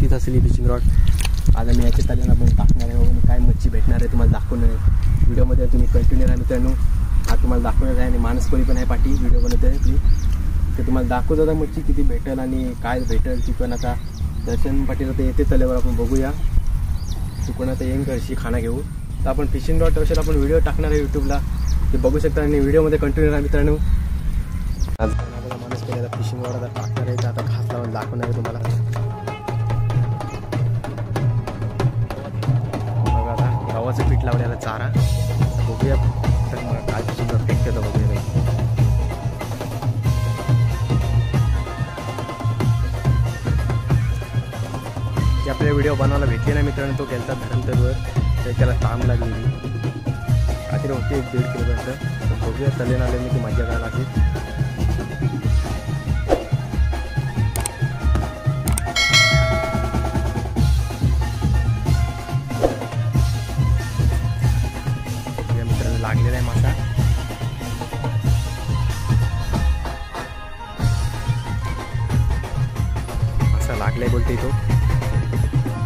बघित असली fishing rod आज आम्ही याच्या तल्यानं आपण टाकणार आहे आणि काय मच्छी भेटणार आहे तुम्हाला दाखवणार आहे व्हिडिओमध्ये. तुम्ही कंटिन्यू राहा मित्रांनो. आज तुम्हाला दाखवणार आहे आणि मानसकोळी पण आहे पाठी व्हिडिओ बनवते आहे आपली. तर तुम्हाला दाखवत होता मच्छी किती भेटेल आणि काय भेटेल ती पण. आता दर्शन पाटील तर येते तल्यावर आपण बघूया. ती पण आता येईन घरशी खाना घेऊ. तर आपण फिशिंग रॉड तवशात आपण व्हिडिओ टाकणार आहे यूट्यूबला, ते बघू शकता आणि व्हिडिओमध्ये कंटिन्यू राहा मित्रांनो. आज आपल्याला मानसकोळी आता फिशिंग रॉड आता टाकणार आहे. तर आता घास लावून दाखवणार आहे तुम्हाला. बघा आता गव्हाचं पीठ लावलेला चारा बघूया. तर मग काय फिशिंग रॉड फेक केलं बघूया. की आपल्या व्हिडिओ बनवायला भेटले ना मित्रांनो, तो गेलता धरणतरवर. तर त्याला ताम लागली काहीतरी होती 1-1.5 किलोपर्यंत. बघूया तलेन आले मी ती मजा करायला असेल. मित्रांनो लागलेला आहे मासा. मासा लागलाय बोलते तो.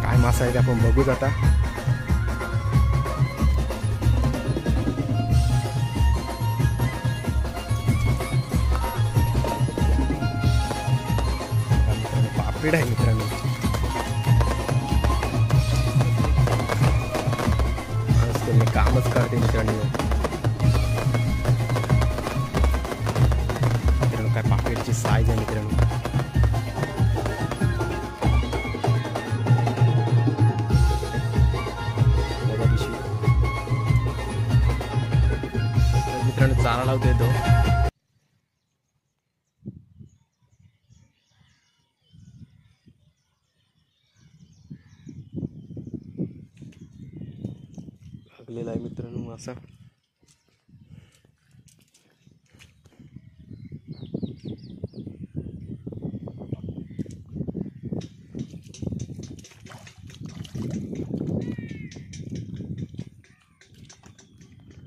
काय मासा आहे ते आपण बघूच आता. पापलेट आहे मित्रांनो. आज त्यांनी कामच करते मित्रांनो. काय पापलेटची साईज आहे मित्रांनो. मित्रांनो चारा लावतो येतो. लागलेला आहे मित्रांनो मासा.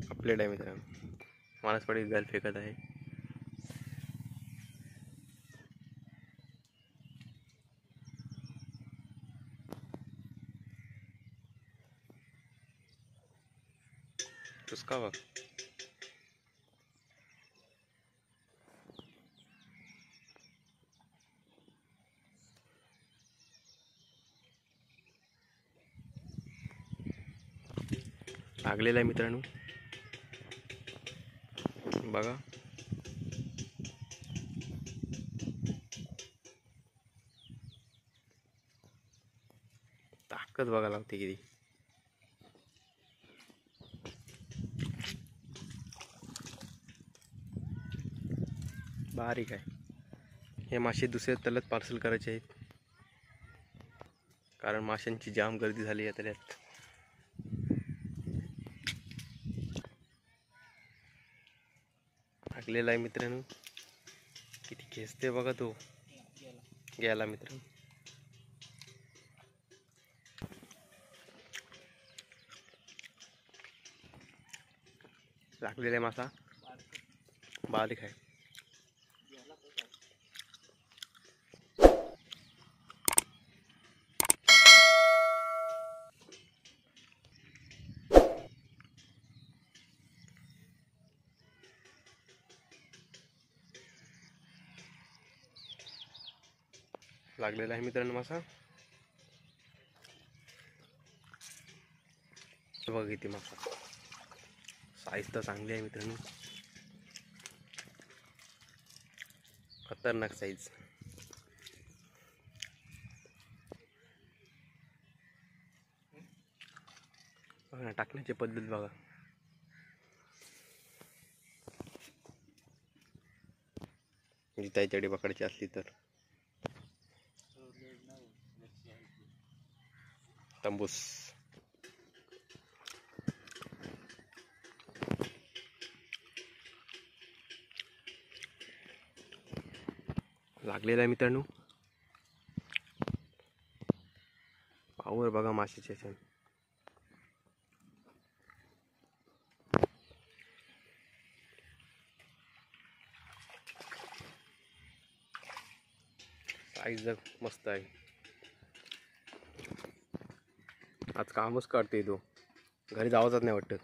पापलेट आहे मित्रांनो. मानसपाडी जाल फेकत आहे. चुसका बघ. लागलेला आहे मित्रांनो बघा. ताकद बघा लागते किती. बारीक आहे. हे मासे दुसऱ्या तल्यात पार्सल करायचे आहेत कारण माशांची जाम गर्दी झाली आहे तल्यात. लागलेला आहे मित्रांनो. किती खेचते बघा तो. गेला मित्रांनो. लागलेला आहे मासा. बारीक आहे. लागलेला आहे मित्रांनो मासा. बघा किती मासा. साईज तर चांगली आहे मित्रांनो. खतरनाक साईज. बघा टाकण्याची पद्धत बघा. जिताई पकडायची असली तर तंबूस. लागलेला आहे मित्रांनो. पावर बघा माशाचे. साईज मस्त आहे. आज कामच करते तो, घरी जावंच नाही वाटतं.